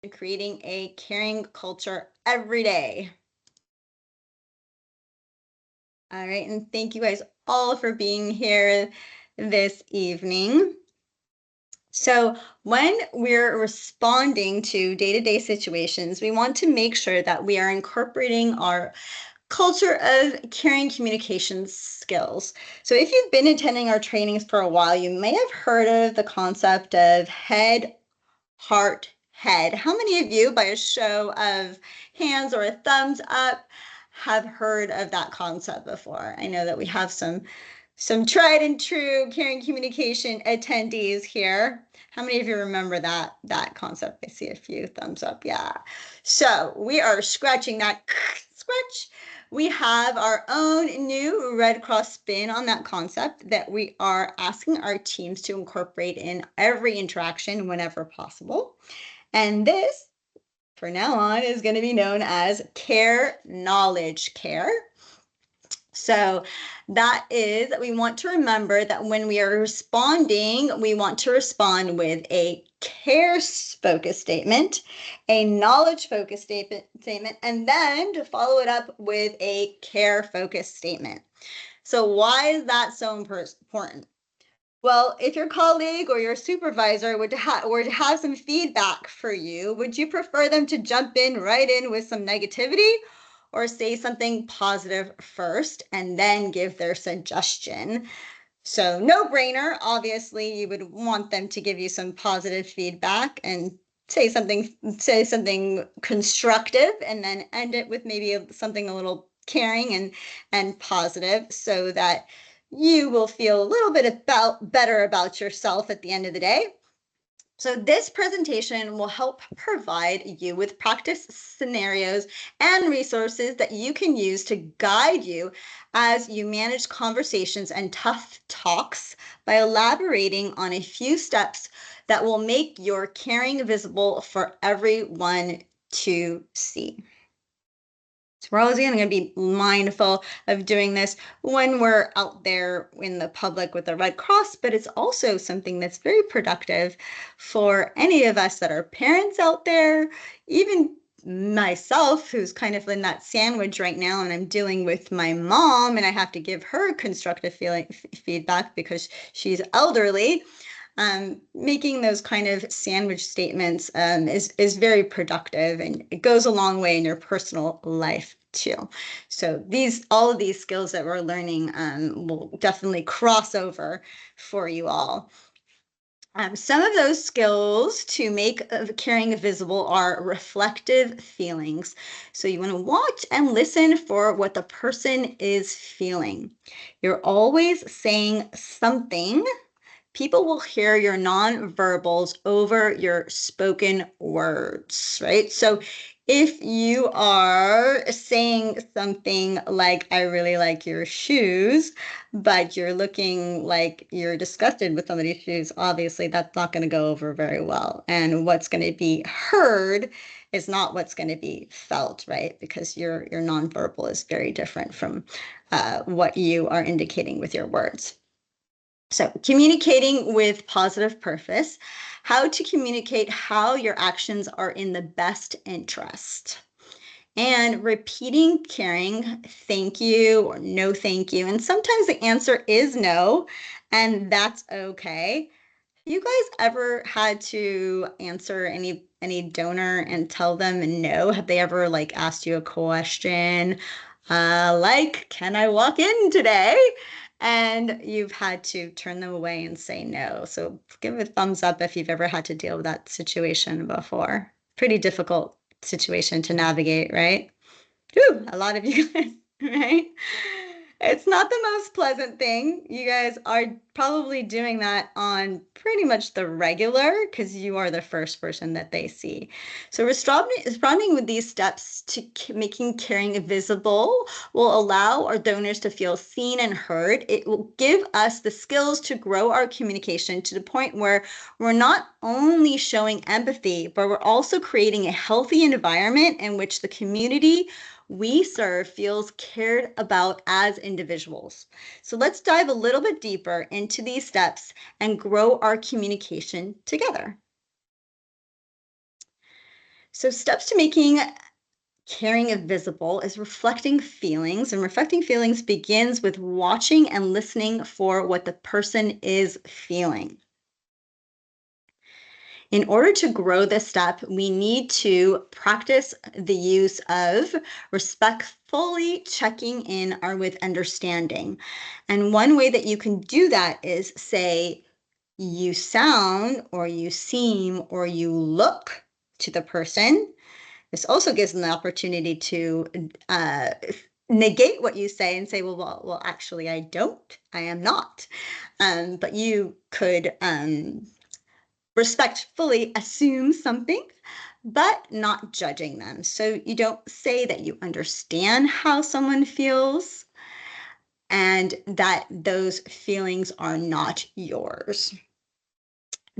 creating a caring culture every day. All right, and thank you guys all for being here this evening. So, when we're responding to day-to-day situations, we want to make sure that we are incorporating our culture of caring communication skills. So, if you've been attending our trainings for a while, you may have heard of the concept of head, heart, head. How many of you, by a show of hands or a thumbs up, have heard of that concept before? I know that we have some tried and true caring communication attendees here. How many of you remember that concept? I see a few thumbs up. Yeah. So we are scratching that scratch. We have our own new Red Cross spin on that concept that we are asking our teams to incorporate in every interaction whenever possible. And this, for now on, is going to be known as care knowledge care. So that is, we want to remember that when we are responding, we want to respond with a care-focused statement, a knowledge-focused statement, and then to follow it up with a care-focused statement. So why is that so important? Well, if your colleague or your supervisor were to have some feedback for you, would you prefer them to jump in right in with some negativity, or say something positive first and then give their suggestion? So no brainer, obviously you would want them to give you some positive feedback and say something constructive, and then end it with maybe something a little caring and positive, so that you will feel a little bit better about yourself at the end of the day. So this presentation will help provide you with practice scenarios and resources that you can use to guide you as you manage conversations and tough talks by elaborating on a few steps that will make your caring visible for everyone to see. So we're always going to be mindful of doing this when we're out there in the public with the Red Cross, but it's also something that's very productive for any of us that are parents out there, even myself, who's kind of in that sandwich right now, and I'm dealing with my mom and I have to give her constructive feedback because she's elderly. Making those kind of sandwich statements is very productive, and it goes a long way in your personal life too. So all of these skills that we're learning will definitely cross over for you all. Some of those skills to make caring visible are reflective feelings. So you want to watch and listen for what the person is feeling. You're always saying something. People will hear your nonverbals over your spoken words, right? So if you are saying something like, I really like your shoes, but you're looking like you're disgusted with somebody's shoes, obviously that's not going to go over very well. And what's going to be heard is not what's going to be felt, right? Because your nonverbal is very different from what you are indicating with your words. So communicating with positive purpose, how to communicate how your actions are in the best interest. And repeating caring, thank you or no thank you. And sometimes the answer is no, and that's okay. You guys ever had to answer any donor and tell them no? Have they ever like asked you a question like, can I walk in today? And you've had to turn them away and say no. So give a thumbs up if you've ever had to deal with that situation before. Pretty difficult situation to navigate, right? Whew, a lot of you guys, right? It's not the most pleasant thing. You guys are probably doing that on pretty much the regular because you are the first person that they see. So responding with these steps to making caring visible will allow our donors to feel seen and heard. It will give us the skills to grow our communication to the point where we're not only showing empathy, but we're also creating a healthy environment in which the community we serve feels cared about as individuals. So let's dive a little bit deeper into these steps and grow our communication together. So steps to making caring visible is reflecting feelings, and reflecting feelings begins with watching and listening for what the person is feeling. In order to grow this step, we need to practice the use of respectfully checking in or with understanding. And one way that you can do that is say, you sound, or you seem, or you look to the person. This also gives them the opportunity to negate what you say and say, well, actually, I don't. I am not. But you could respectfully assume something, but not judging them. So you don't say that you understand how someone feels and that those feelings are not yours.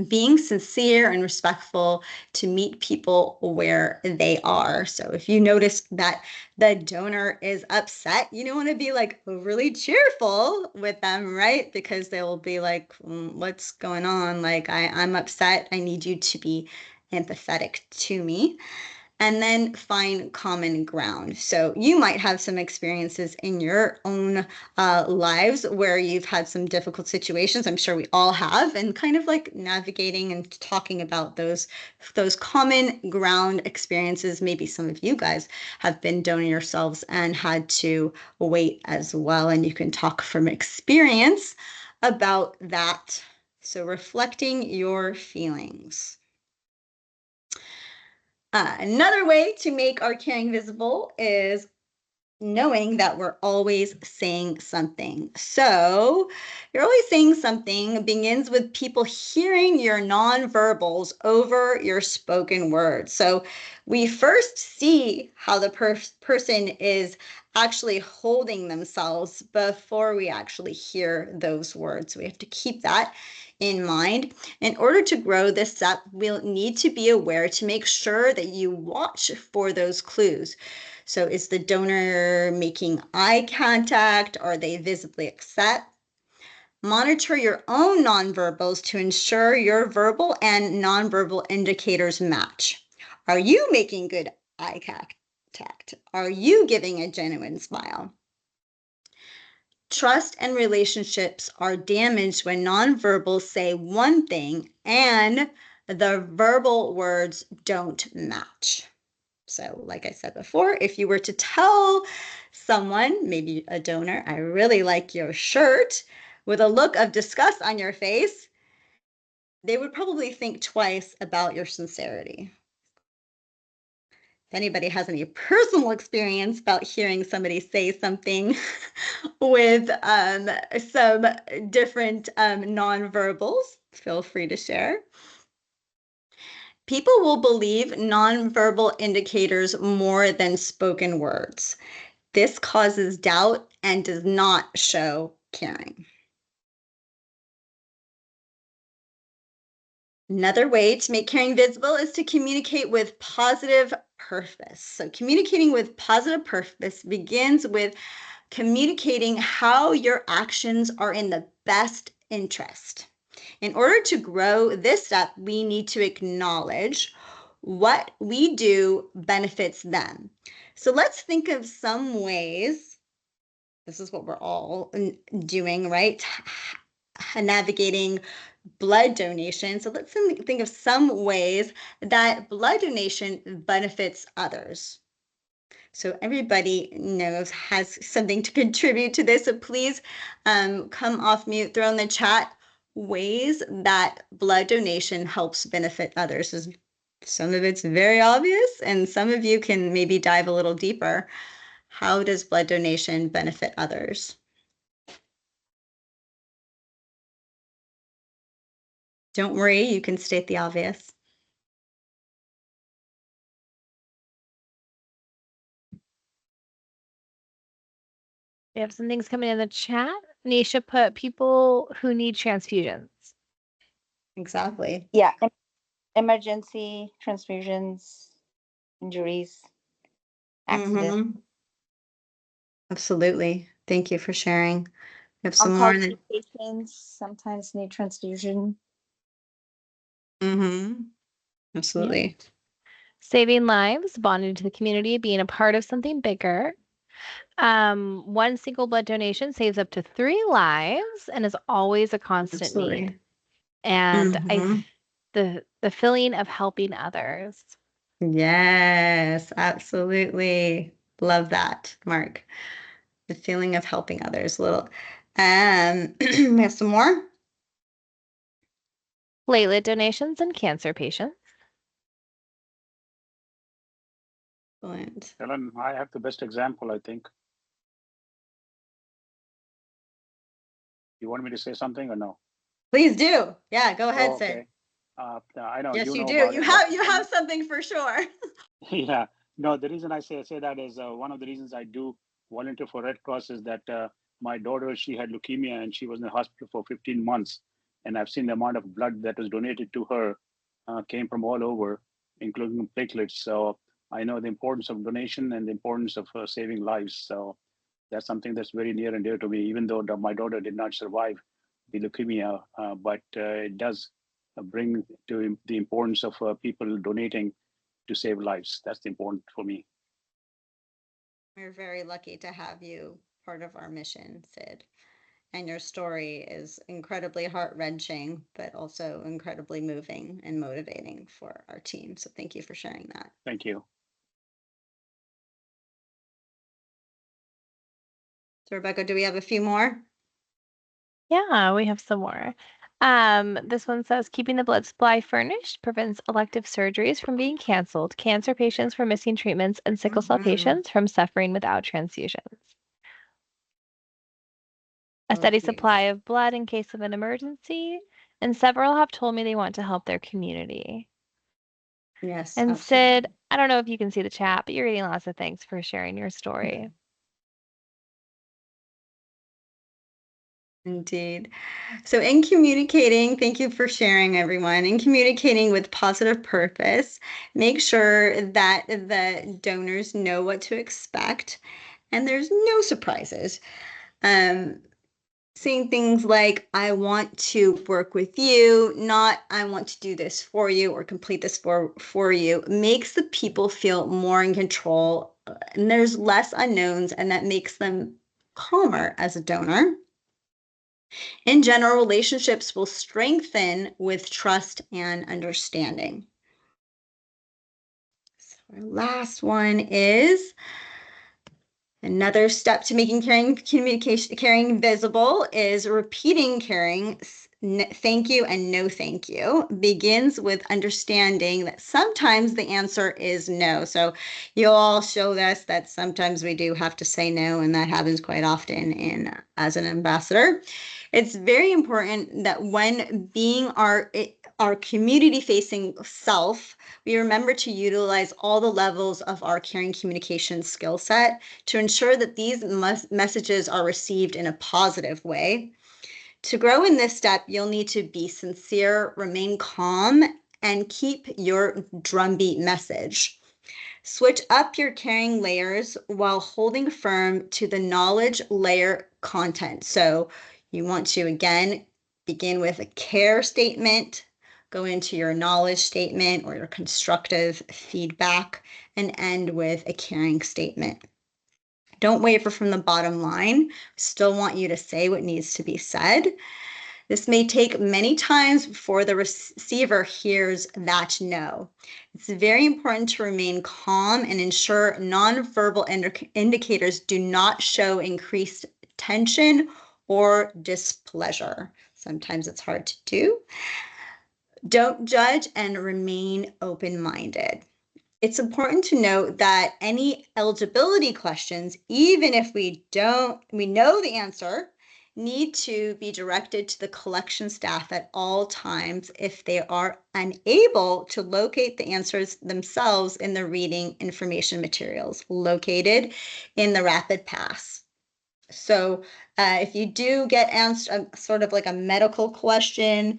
Being sincere and respectful to meet people where they are. So if you notice that the donor is upset, you don't want to be like overly cheerful with them, right? Because they will be like, what's going on? Like, I'm upset. I need you to be empathetic to me. And then find common ground. So you might have some experiences in your own lives where you've had some difficult situations. I'm sure we all have, and kind of like navigating and talking about those common ground experiences. Maybe some of you guys have been donor yourselves and had to wait as well, and you can talk from experience about that. So reflecting your feelings. Another way to make our caring visible is knowing that we're always saying something. So you're always saying something begins with people hearing your nonverbals over your spoken words. So we first see how the person is actually holding themselves before we actually hear those words. So we have to keep that in mind. In order to grow this step, we'll need to be aware to make sure that you watch for those clues. So is the donor making eye contact? Are they visibly upset? Monitor your own nonverbals to ensure your verbal and nonverbal indicators match. Are you making good eye contact? Are you giving a genuine smile? Trust and relationships are damaged when nonverbals say one thing and the verbal words don't match. So, like I said before, if you were to tell someone, maybe a donor, I really like your shirt, with a look of disgust on your face, they would probably think twice about your sincerity. If anybody has any personal experience about hearing somebody say something with some different nonverbals, feel free to share. People will believe nonverbal indicators more than spoken words. This causes doubt and does not show caring. Another way to make caring visible is to communicate with positive purpose. So communicating with positive purpose begins with communicating how your actions are in the best interest. In order to grow this step, we need to acknowledge what we do benefits them. So let's think of some ways. This is what we're all doing, right? Navigating blood donation. So let's think of some ways that blood donation benefits others. So everybody knows has something to contribute to this. So please come off mute, throw in the chat ways that blood donation helps benefit others. Some of it's very obvious, and some of you can maybe dive a little deeper. How does blood donation benefit others? Don't worry, you can state the obvious. We have some things coming in the chat. Nisha put people who need transfusions. Exactly. Yeah, emergency transfusions, injuries, accidents. Absolutely. Thank you for sharing. We have some more. Oncology patients sometimes need transfusion. Absolutely. Saving lives, bonding to the community, being a part of something bigger. One single blood donation saves up to 3 lives and is always a constant need. Absolutely. And Mhm. the feeling of helping others. Yes, absolutely. Love that, Mark. The feeling of helping others. Little. We have some more. Platelet donations and cancer patients. Excellent. Helen, I have the best example, I think. You want me to say something or no? Please do. Yeah, go ahead, Oh, Sid. okay. I know Yes, you you know do. about You it, but have something for sure. yeah, no, the reason I say that is one of the reasons I do volunteer for Red Cross is that my daughter, she had leukemia and she was in the hospital for 15 months. And I've seen the amount of blood that was donated to her came from all over, including platelets. So I know the importance of donation and the importance of saving lives. So that's something that's very near and dear to me, even though my daughter did not survive the leukemia, but it does bring to the importance of people donating to save lives. That's important for me. We're very lucky to have you part of our mission, Sid. And your story is incredibly heart-wrenching, but also incredibly moving and motivating for our team. So thank you for sharing that. Thank you. So Rebecca, do we have a few more? Yeah, we have some more. This one says keeping the blood supply furnished prevents elective surgeries from being canceled, cancer patients from missing treatments, and sickle cell patients from suffering without transfusions. A So steady sweet. supply of blood in case of an emergency, and several have told me they want to help their community. Yes, And absolutely. Sid, I don't know if you can see the chat, but you're getting lots of thanks for sharing your story. Indeed. So in communicating, thank you for sharing, everyone. In communicating with positive purpose, make sure that the donors know what to expect and there's no surprises. Saying things like, I want to work with you, not I want to do this for you or complete this for you, makes the people feel more in control and there's less unknowns, and that makes them calmer as a donor. In general, relationships will strengthen with trust and understanding. So our last one is another step to making caring visible is repeating caring. Thank you and no thank you begins with understanding that sometimes the answer is no. So you all show us that sometimes we do have to say no, and that happens quite often as an ambassador. It's very important that when being our community facing self, we remember to utilize all the levels of our caring communication skill set to ensure that these messages are received in a positive way. To grow in this step, you'll need to be sincere, remain calm, and keep your drumbeat message. Switch up your caring layers while holding firm to the knowledge layer content. So you want to, again, begin with a care statement, go into your knowledge statement or your constructive feedback, and end with a caring statement. Don't waver from the bottom line. Still want you to say what needs to be said. This may take many times before the receiver hears that no. It's very important to remain calm and ensure nonverbal indicators do not show increased tension or displeasure. Sometimes it's hard to do. Don't judge and remain open-minded. It's important to note that any eligibility questions, even if we know the answer, need to be directed to the collection staff at all times if they are unable to locate the answers themselves in the reading information materials located in the Rapid Pass. So if you do get answered sort of like a medical question,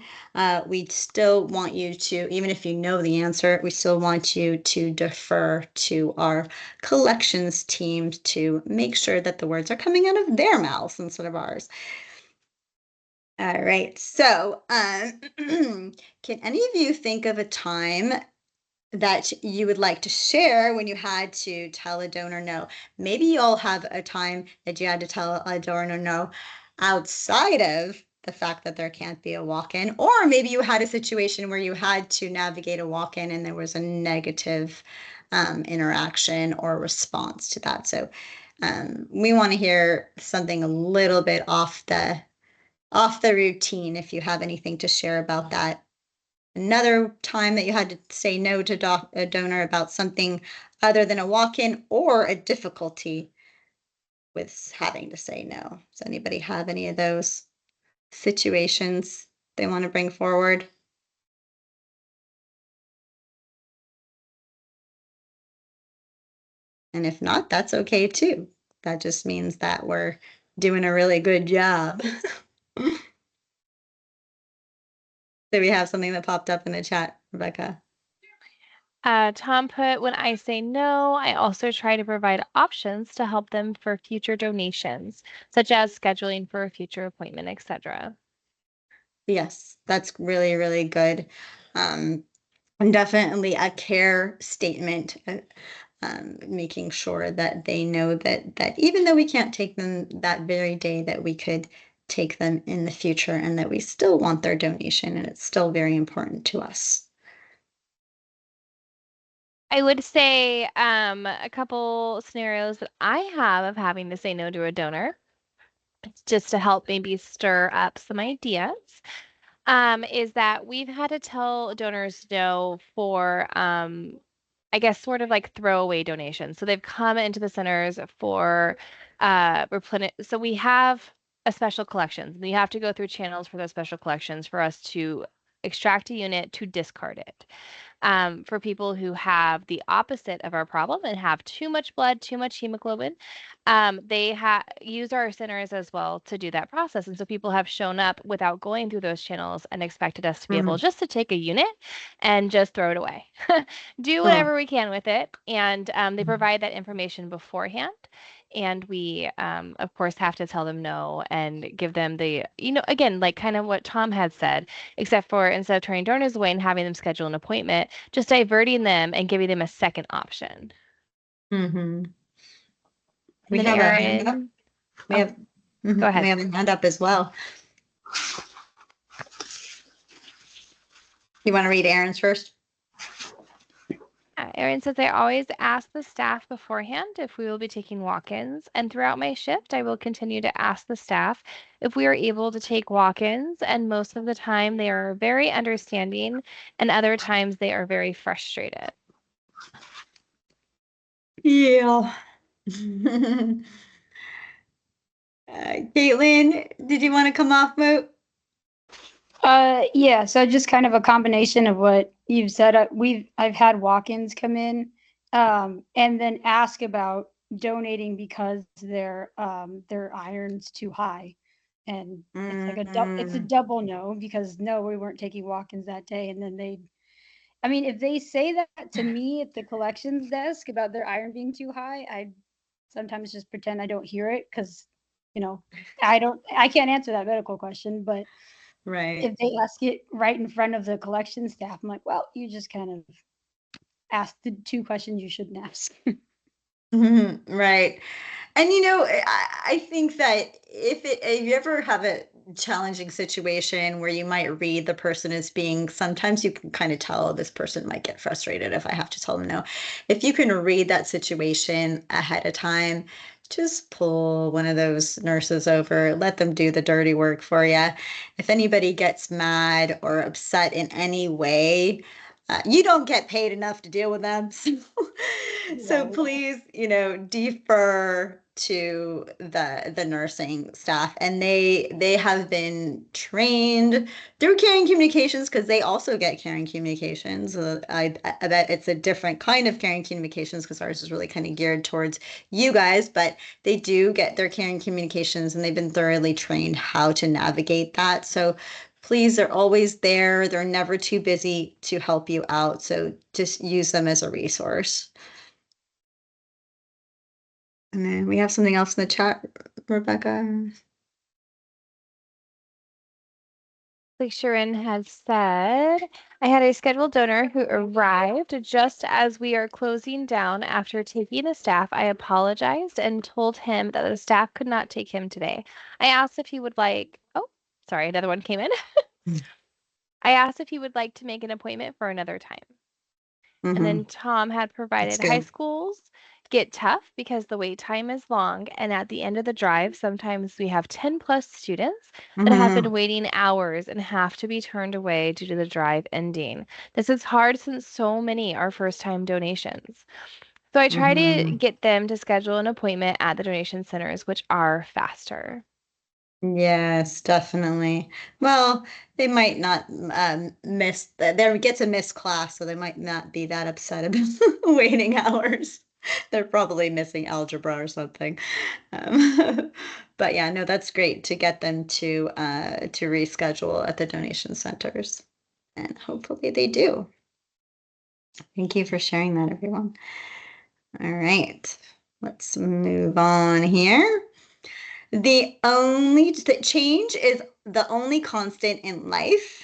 we still want you to, even if you know the answer, we still want you to defer to our collections team to make sure that the words are coming out of their mouths instead of ours. All right, so can any of you think of a time that you would like to share when you had to tell a donor no. Maybe you all have a time that you had to tell a donor no outside of the fact that there can't be a walk-in, or maybe you had a situation where you had to navigate a walk-in and there was a negative interaction or response to that. So we want to hear something a little bit off the routine if you have anything to share about that. Another time that you had to say no to a donor about something other than a walk-in or a difficulty with having to say no. Does anybody have any of those situations they want to bring forward? And if not, that's okay too. That just means that we're doing a really good job. So we have something that popped up in the chat, Rebecca. Tom put, when I say no, I also try to provide options to help them for future donations, such as scheduling for a future appointment, etc. Yes, that's really, really good. And definitely a care statement, making sure that they know that even though we can't take them that very day, that we could take them in the future and that we still want their donation and it's still very important to us. I would say a couple scenarios that I have of having to say no to a donor, just to help maybe stir up some ideas, is that we've had to tell donors no for, I guess, sort of like throwaway donations. So they've come into the centers for replenish. So we have a special collections, and you have to go through channels for those special collections for us to extract a unit to discard it. For people who have the opposite of our problem and have too much blood, too much hemoglobin, they use our centers as well to do that process. And so people have shown up without going through those channels and expected us to be able just to take a unit and just throw it away. Do whatever we can with it. And they provide that information beforehand. And we, of course, have to tell them no and give them the, again, like kind of what Tom had said, except for instead of turning donors away and having them schedule an appointment, just diverting them and giving them a second option. Mm-hmm. And then Erin, we have go ahead. We have a hand up as well. You want to read Erin's first? Erin says, I always ask the staff beforehand if we will be taking walk-ins, and throughout my shift, I will continue to ask the staff if we are able to take walk-ins, and most of the time they are very understanding, and other times they are very frustrated. Yeah. Caitlin, did you want to come off mute? Yeah, so just kind of a combination of what you've said. I've had walk-ins come in, and then ask about donating because their iron's too high, and it's like it's a double no, because no, we weren't taking walk-ins that day. And then if they say that to me at the collections desk about their iron being too high, I sometimes just pretend I don't hear it, because I can't answer that medical question. But right, if they ask it right in front of the collection staff, I'm like, well, you just kind of asked the two questions you shouldn't ask. right. And I think that if you ever have a challenging situation where you might read the person as being, sometimes you can kind of tell this person might get frustrated if I have to tell them no. If you can read that situation ahead of time, just pull one of those nurses over, let them do the dirty work for you. If anybody gets mad or upset in any way, you don't get paid enough to deal with them. So please, defer to the nursing staff, and they have been trained through caring communications, because they also get caring communications. I bet it's a different kind of caring communications, because ours is really kind of geared towards you guys, but they do get their caring communications and they've been thoroughly trained how to navigate that. So please, they're always there. They're never too busy to help you out. So just use them as a resource. And then we have something else in the chat, Rebecca. Like Sharon had said, I had a scheduled donor who arrived just as we are closing down. After taking the staff, I apologized and told him that the staff could not take him today. I asked if he would like, oh, sorry, another one came in. I asked if he would like to make an appointment for another time. And then Tom had provided high good. schools get tough because the wait time is long. And at the end of the drive, sometimes we have 10 plus students that have been waiting hours and have to be turned away due to the drive ending. This is hard since so many are first time donations. So I try to get them to schedule an appointment at the donation centers, which are faster. Yes, definitely. Well, they might not miss they get to miss class, so they might not be that upset about waiting hours. They're probably missing algebra or something. But yeah, no, that's great to get them to reschedule at the donation centers. And hopefully they do. Thank you for sharing that, everyone. All right, let's move on here. The change is the only constant in life.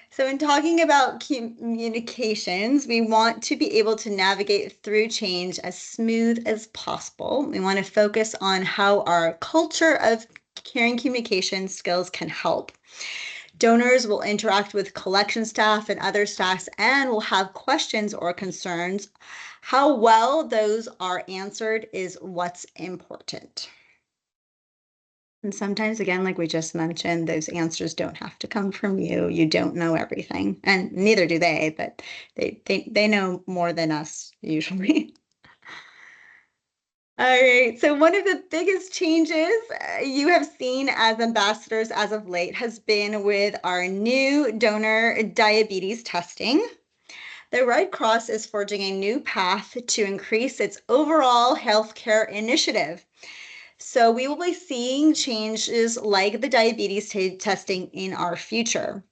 So in talking about communications, we want to be able to navigate through change as smooth as possible. We want to focus on how our culture of caring communication skills can help. Donors will interact with collection staff and other staffs and will have questions or concerns. How well those are answered is what's important. And sometimes, again, like we just mentioned, those answers don't have to come from you. You don't know everything, and neither do they, but they know more than us usually. All right, so one of the biggest changes you have seen as ambassadors as of late has been with our new donor diabetes testing. The Red Cross is forging a new path to increase its overall healthcare initiative. So we will be seeing changes like the diabetes testing in our future.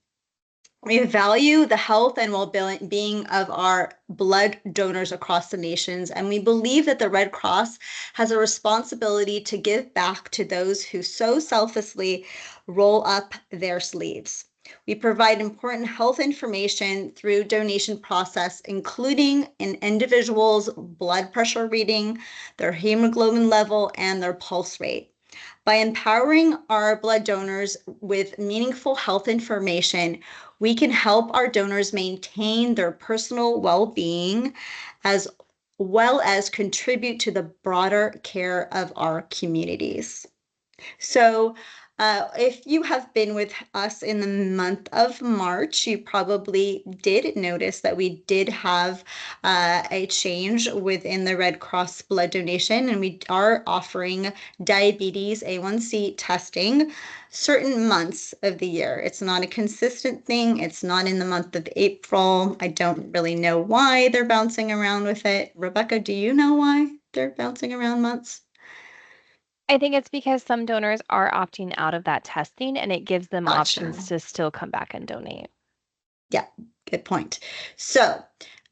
We value the health and well-being of our blood donors across the nations, and we believe that the Red Cross has a responsibility to give back to those who so selflessly roll up their sleeves. We provide important health information through donation process, including an individual's blood pressure reading, their hemoglobin level, and their pulse rate. By empowering our blood donors with meaningful health information, we can help our donors maintain their personal well-being as well as contribute to the broader care of our communities. So if you have been with us in the month of March, you probably did notice that we did have a change within the Red Cross blood donation, and we are offering diabetes A1C testing certain months of the year. It's not a consistent thing. It's not in the month of April. I don't really know why they're bouncing around with it. Rebecca, do you know why they're bouncing around months? I think it's because some donors are opting out of that testing and it gives them options to still come back and donate. Yeah, good point. So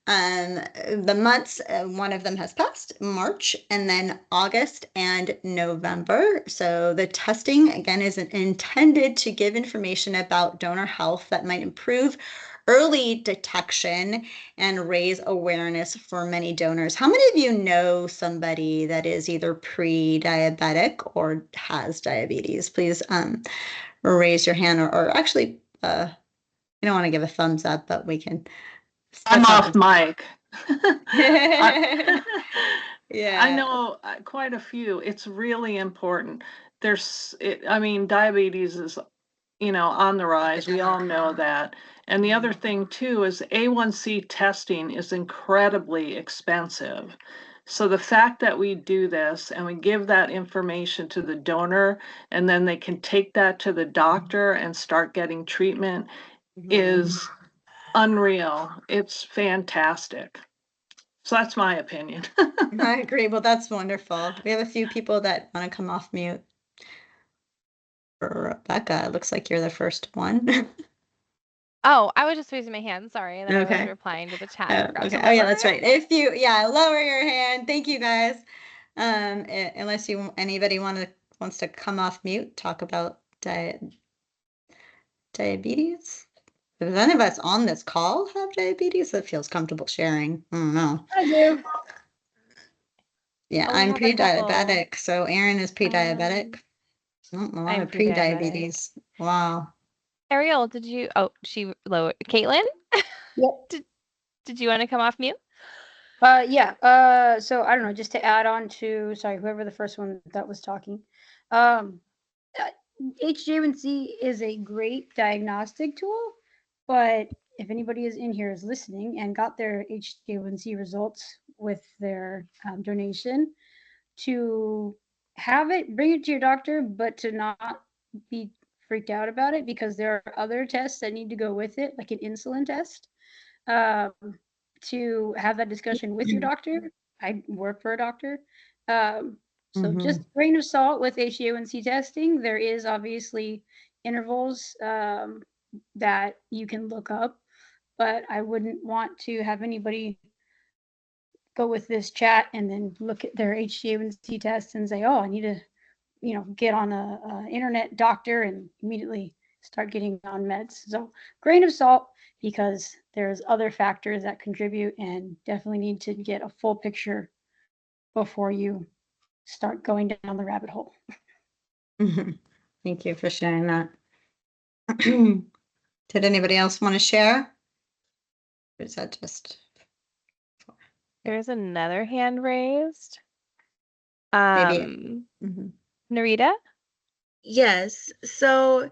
the months, one of them has passed, March, and then August and November. So the testing, again, is intended to give information about donor health that might improve early detection and raise awareness for many donors. How many of you know somebody that is either pre-diabetic or has diabetes? Please raise your hand, or actually, you don't want to give a thumbs up, but we can. I'm off mic. Yeah. I know quite a few. It's really important. Diabetes is, on the rise. We all know that. And the other thing too is A1C testing is incredibly expensive. So the fact that we do this and we give that information to the donor and then they can take that to the doctor and start getting treatment is unreal. It's fantastic. So that's my opinion. I agree. Well, that's wonderful. We have a few people that want to come off mute. Rebecca, it looks like you're the first one. Oh, I was just raising my hand. Sorry. And then I was Okay. replying to the chat. I forgot Okay. to Oh, yeah, lower that's it. right. If you, lower your hand. Thank you, guys. Unless anybody wants to come off mute, talk about diabetes? Does any of us on this call have diabetes that feels comfortable sharing? I don't know. I do. Yeah, Oh, we I'm have a couple. pre-diabetic. So Aaron is pre-diabetic. A lot I'm of pre-diabetic. pre-diabetes. Wow. Ariel, did you? Oh, she lowered. Caitlin, Yep. did you want to come off mute? Yeah. So I don't know, just to add on to, sorry, whoever the first one that was talking. Uh, HbA1c is a great diagnostic tool, but if anybody is in here is listening and got their HbA1c results with their donation, to have it, bring it to your doctor, but to not be freaked out about it, because there are other tests that need to go with it, like an insulin test. Um, to have that discussion with your doctor. I work for a doctor. So just Mm-hmm. a grain of salt with HbA1c testing. There is obviously intervals that you can look up, but I wouldn't want to have anybody go with this chat and then look at their HbA1c test and say, "Oh, I need to, get on a internet doctor and immediately start getting on meds." So grain of salt, because there's other factors that contribute, and definitely need to get a full picture before you start going down the rabbit hole. Thank you for sharing that. Did anybody else want to share? Or is that just There's another hand raised. maybe? Mhm. Narita? Yes. So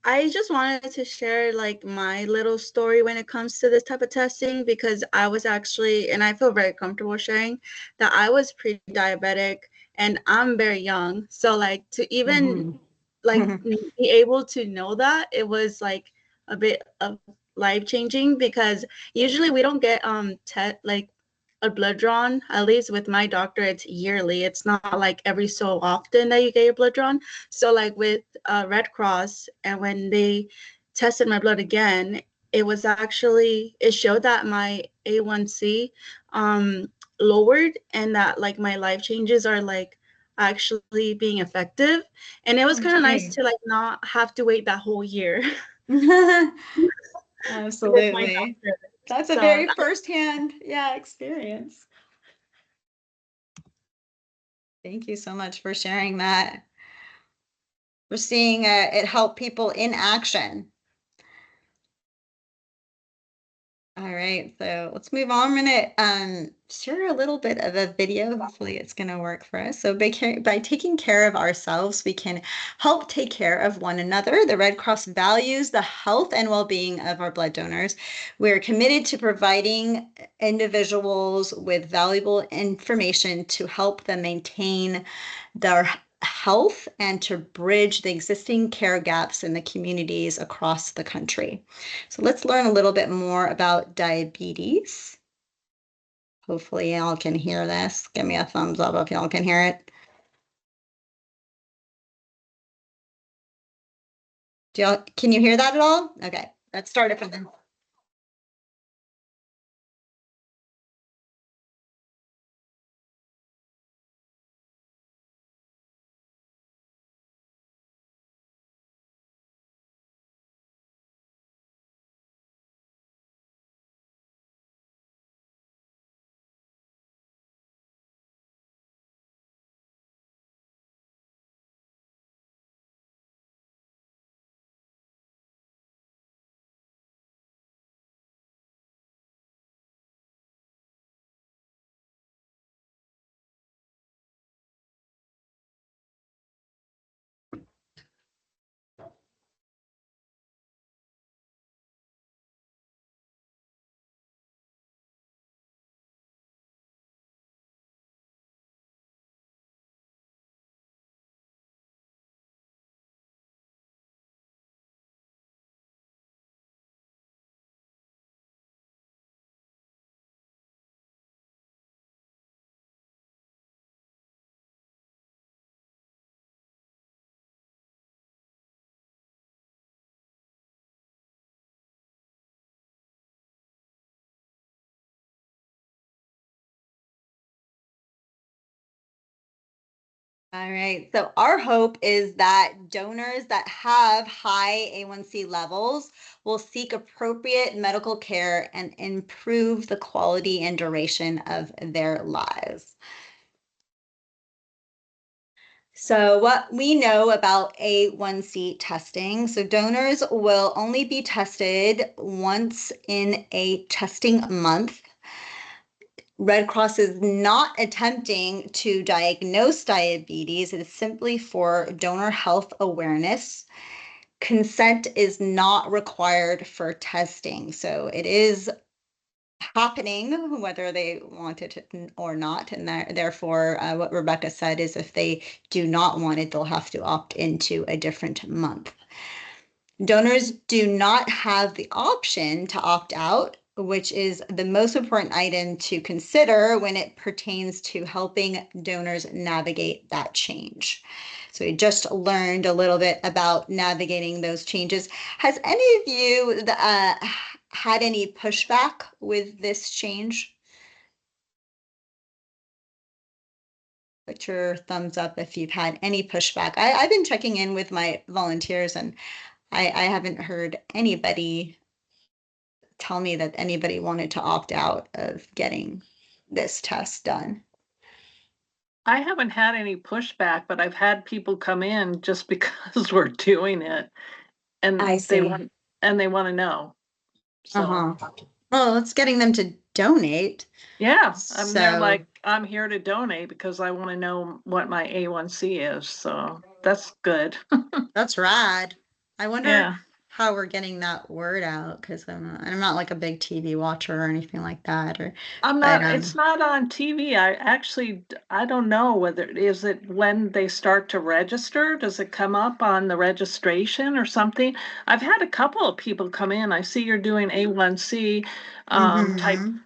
I just wanted to share like my little story when it comes to this type of testing, because I was actually, and I feel very comfortable sharing that I was pre-diabetic and I'm very young. So like to even like be able to know that, it was like a bit of life changing, because usually we don't get like a blood drawn. At least with my doctor, it's yearly. It's not like every so often that you get your blood drawn. So like with Red Cross, and when they tested my blood again, it showed that my A1C lowered, and that like my life changes are like actually being effective. And it was kind of nice to like not have to wait that whole year with my Absolutely. doctor. That's a So very firsthand, experience. Thank you so much for sharing that. We're seeing it help people in action. All right, so let's move on. I'm gonna share a little bit of a video. Hopefully it's gonna work for us. So by taking care of ourselves, we can help take care of one another. The Red Cross values the health and well-being of our blood donors. We're committed to providing individuals with valuable information to help them maintain their health and to bridge the existing care gaps in the communities across the country. So let's learn a little bit more about diabetes. Hopefully y'all can hear this. Give me a thumbs up if y'all can hear it. Can you hear that at all? Okay, let's start it from there. All right. So our hope is that donors that have high A1C levels will seek appropriate medical care and improve the quality and duration of their lives. So what we know about A1C testing, so donors will only be tested once in a testing month. Red Cross is not attempting to diagnose diabetes. It is simply for donor health awareness. Consent is not required for testing. So it is happening whether they want it or not. And therefore, what Rebecca said is if they do not want it, they'll have to opt into a different month. Donors do not have the option to opt out, which is the most important item to consider when it pertains to helping donors navigate that change. So we just learned a little bit about navigating those changes. Has any of you had any pushback with this change? Put your thumbs up if you've had any pushback. I've been checking in with my volunteers and I haven't heard anybody tell me that anybody wanted to opt out of getting this test done. I haven't had any pushback, but I've had people come in just because we're doing it and I they see. want to know. So Uh-huh. Well, it's getting them to donate. yeah, they're So like, I'm here to donate because I want to know what my A1C is. So that's good. that's rad. I wonder Yeah. how we're getting that word out because I'm not like a big TV watcher or anything like that. It's not on TV. I don't know whether is it when they start to register? Does it come up on the registration or something? I've had a couple of people come in. I see you're doing A1C.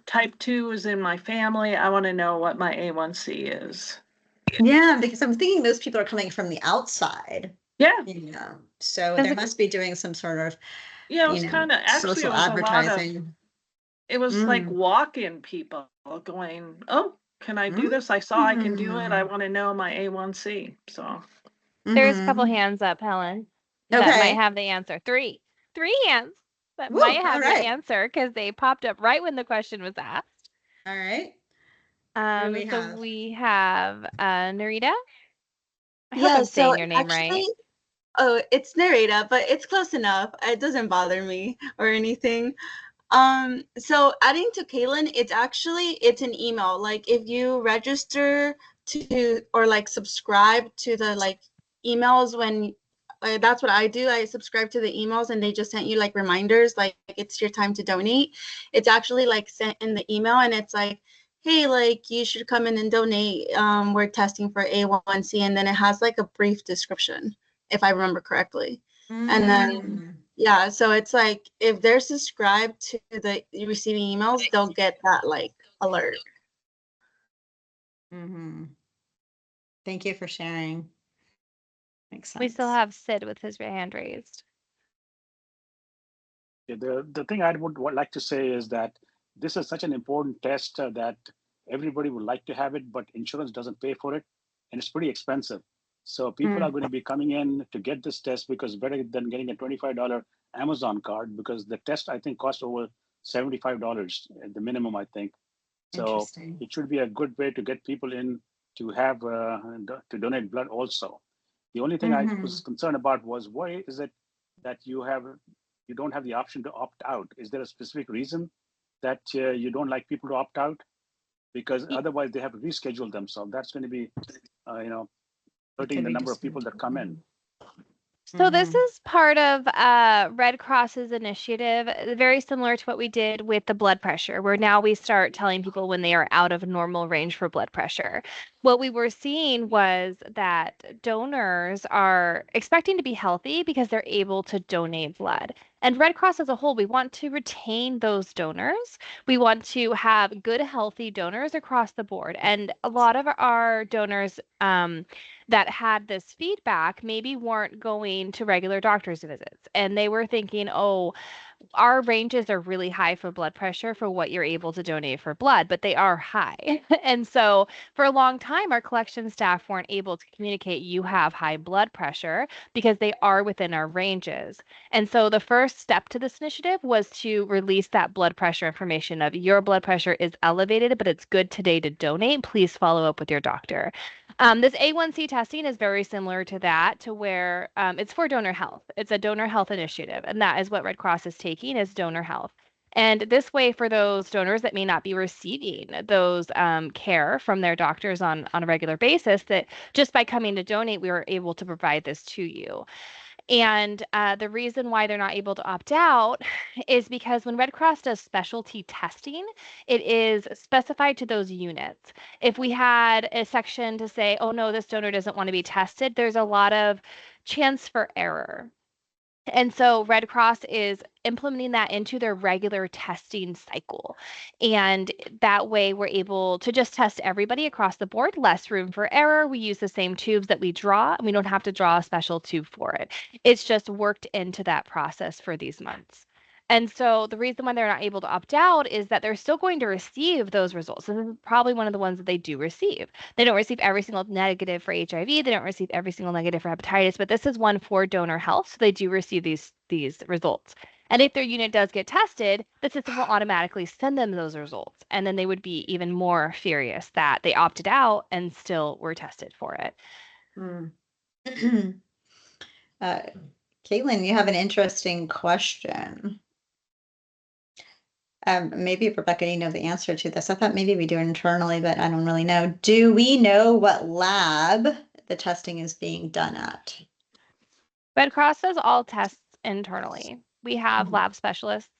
Type 2 is in my family. I want to know what my A1C is. Yeah, because I'm thinking those people are coming from the outside. Yeah. So they must be doing some sort of it was kind of actually social it was advertising. It was like walk-in people going, oh, can I do this? I saw I can do it. I want to know my A1C. So There's a couple hands up, Helen, that might have the answer. Three hands that might have the answer because they popped up right when the question was asked. All right. We have Narita. I hope Yeah, I'm saying so your name right. oh, it's Narita, but it's close enough. It doesn't bother me or anything. So adding to Kaylin, it's an email. Like if you register to or like subscribe to the like emails when that's what I do. I subscribe to the emails and they just sent you like reminders like it's your time to donate. It's actually like sent in the email and it's like, hey, like you should come in and donate. We're testing for A1C, and then it has like a brief description, if I remember correctly. And then yeah, so it's like if they're subscribed to the receiving emails, they'll get that like alert. Thank you for sharing. Makes sense. We still have Sid with his hand raised. The thing I would like to say is that this is such an important test that everybody would like to have it, but insurance doesn't pay for it, and it's pretty expensive. So people are going to be coming in to get this test because better than getting a $25 Amazon card because the test I think costs over $75 at the minimum, I think. So it should be a good way to get people in to have to donate blood also. The only thing I was concerned about was why is it that you don't have the option to opt out? Is there a specific reason that you don't like people to opt out? Because otherwise they have to reschedule themselves. That's going to be, hurting the number of people that come in. So this is part of Red Cross's initiative, very similar to what we did with the blood pressure, where now we start telling people when they are out of normal range for blood pressure. What we were seeing was that donors are expecting to be healthy because they're able to donate blood. And Red Cross as a whole, we want to retain those donors. We want to have good, healthy donors across the board. And a lot of our donors that had this feedback maybe weren't going to regular doctor's visits. And they were thinking, oh, our ranges are really high for blood pressure for what you're able to donate for blood, but they are high. And so for a long time, our collection staff weren't able to communicate you have high blood pressure because they are within our ranges. And so the first step to this initiative was to release that blood pressure information of your blood pressure is elevated, but it's good today to donate. Please follow up with your doctor. This A1C testing is very similar to that, to where it's for donor health. It's a donor health initiative, and that is what Red Cross is taking is donor health. And this way, for those donors that may not be receiving those care from their doctors on a regular basis, that just by coming to donate, we were able to provide this to you. And the reason why they're not able to opt out is because when Red Cross does specialty testing, it is specified to those units. If we had a section to say, oh no, this donor doesn't want to be tested, there's a lot of chance for error. And so Red Cross is implementing that into their regular testing cycle. And that way we're able to just test everybody across the board, less room for error. We use the same tubes that we draw, and we don't have to draw a special tube for it. It's just worked into that process for these months. And so the reason why they're not able to opt out is that they're still going to receive those results. And this is probably one of the ones that they do receive. They don't receive every single negative for HIV. They don't receive every single negative for hepatitis, but this is one for donor health. So they do receive these results. And if their unit does get tested, the system will automatically send them those results. And then they would be even more furious that they opted out and still were tested for it. Caitlin, you have an interesting question. Maybe Rebecca, you know the answer to this. I thought maybe we do it internally, but I don't really know. Do we know what lab the testing is being done at? Red Cross does all tests internally. We have lab specialists,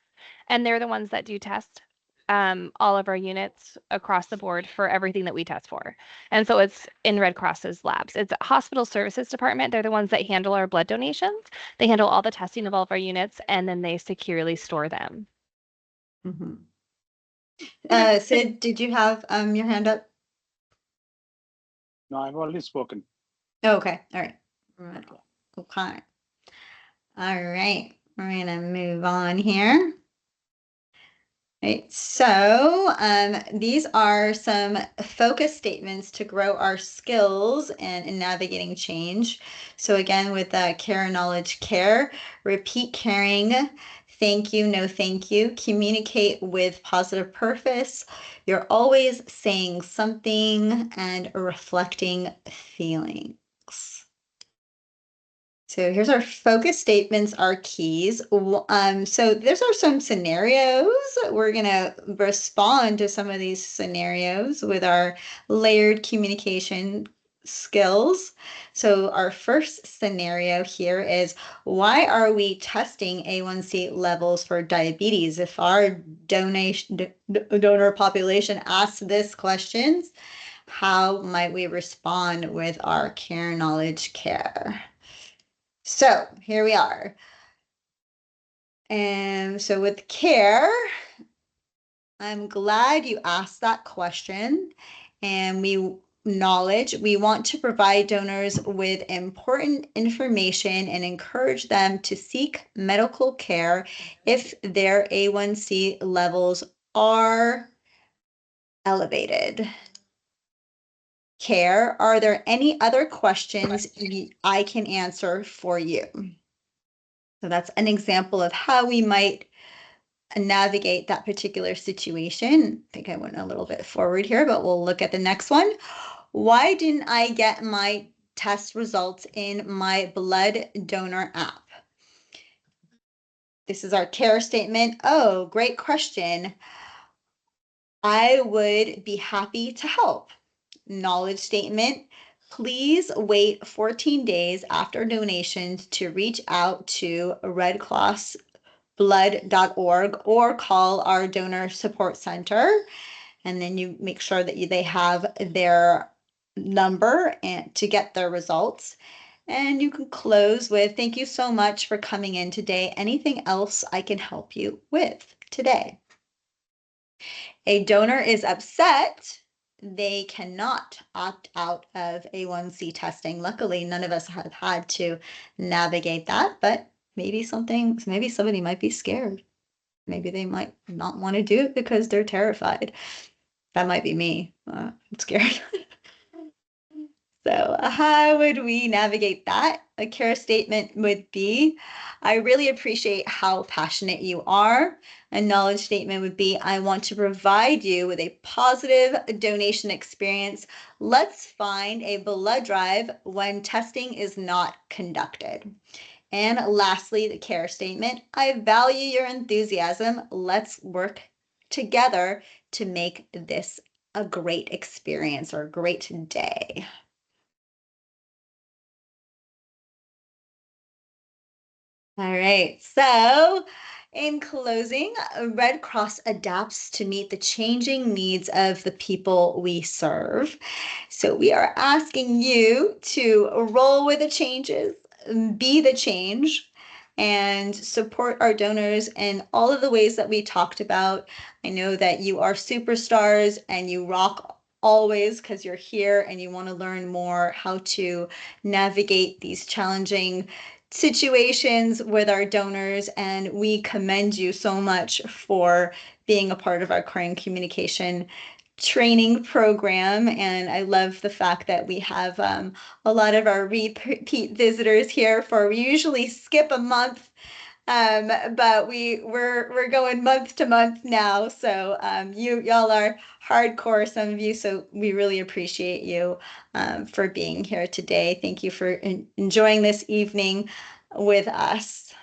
and they're the ones that do test all of our units across the board for everything that we test for. And so it's in Red Cross's labs. It's a hospital services department. They're the ones that handle our blood donations. They handle all the testing of all of our units, and then they securely store them. Sid, did you have your hand up? No, I've already spoken. Oh, okay. All right. Okay. All right. We're gonna move on here. Right, so these are some focus statements to grow our skills in navigating change. So again, with care, knowledge, care, repeat caring, thank you, no thank you, communicate with positive purpose, you're always saying something, and reflecting feelings. So here's our focus statements, our keys. So these are some scenarios. We're going to respond to some of these scenarios with our layered communication skills. So our first scenario here is, why are we testing A1C levels for diabetes? If our donor population asks this questions, how might we respond with our care, knowledge, care? So here we are. And so with care, I'm glad you asked that question. And we want to provide donors with important information and encourage them to seek medical care if their A1C levels are elevated. Care, are there any other questions I can answer for you? So that's an example of how we might navigate that particular situation. I think I went a little bit forward here, but we'll look at the next one. Why didn't I get my test results in my blood donor app? This is our care statement. Oh, great question. I would be happy to help. Knowledge statement. Please wait 14 days after donations to reach out to redcrossblood.org or call our donor support center. And then you make sure that they have their number and to get their results. And you can close with, thank you so much for coming in today. Anything else I can help you with today? A donor is upset. They cannot opt out of A1C testing. Luckily, none of us have had to navigate that, but maybe somebody might be scared. maybe they might not want to do it because they're terrified. That might be me. I'm scared. So, how would we navigate that? A care statement would be, I really appreciate how passionate you are. A knowledge statement would be, I want to provide you with a positive donation experience. Let's find a blood drive when testing is not conducted. And lastly, the care statement, I value your enthusiasm. Let's work together to make this a great experience or a great day. All right, so in closing, Red Cross adapts to meet the changing needs of the people we serve. So we are asking you to roll with the changes, be the change, and support our donors in all of the ways that we talked about. I know that you are superstars and you rock always because you're here and you want to learn more how to navigate these challenging situations with our donors, and we commend you so much for being a part of our crime communication training program. And I love the fact that we have a lot of our repeat visitors here. We usually skip a month, but we're going month to month now. So y'all are hardcore, some of you. So we really appreciate you for being here today. Thank you for enjoying this evening with us.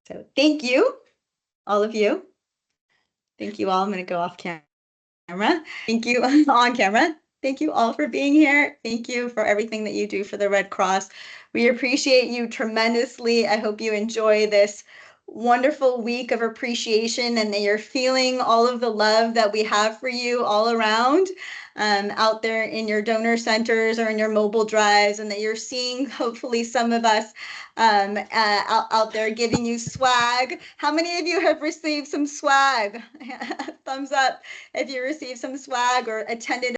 So thank you, all of you. Thank you all. I'm going to go off camera. Thank you on camera. Thank you all for being here. Thank you for everything that you do for the Red Cross. We appreciate you tremendously. I hope you enjoy this wonderful week of appreciation and that you're feeling all of the love that we have for you all around out there in your donor centers or in your mobile drives, and that you're seeing hopefully some of us out there giving you swag. How many of you have received some swag? Thumbs up if you received some swag or attended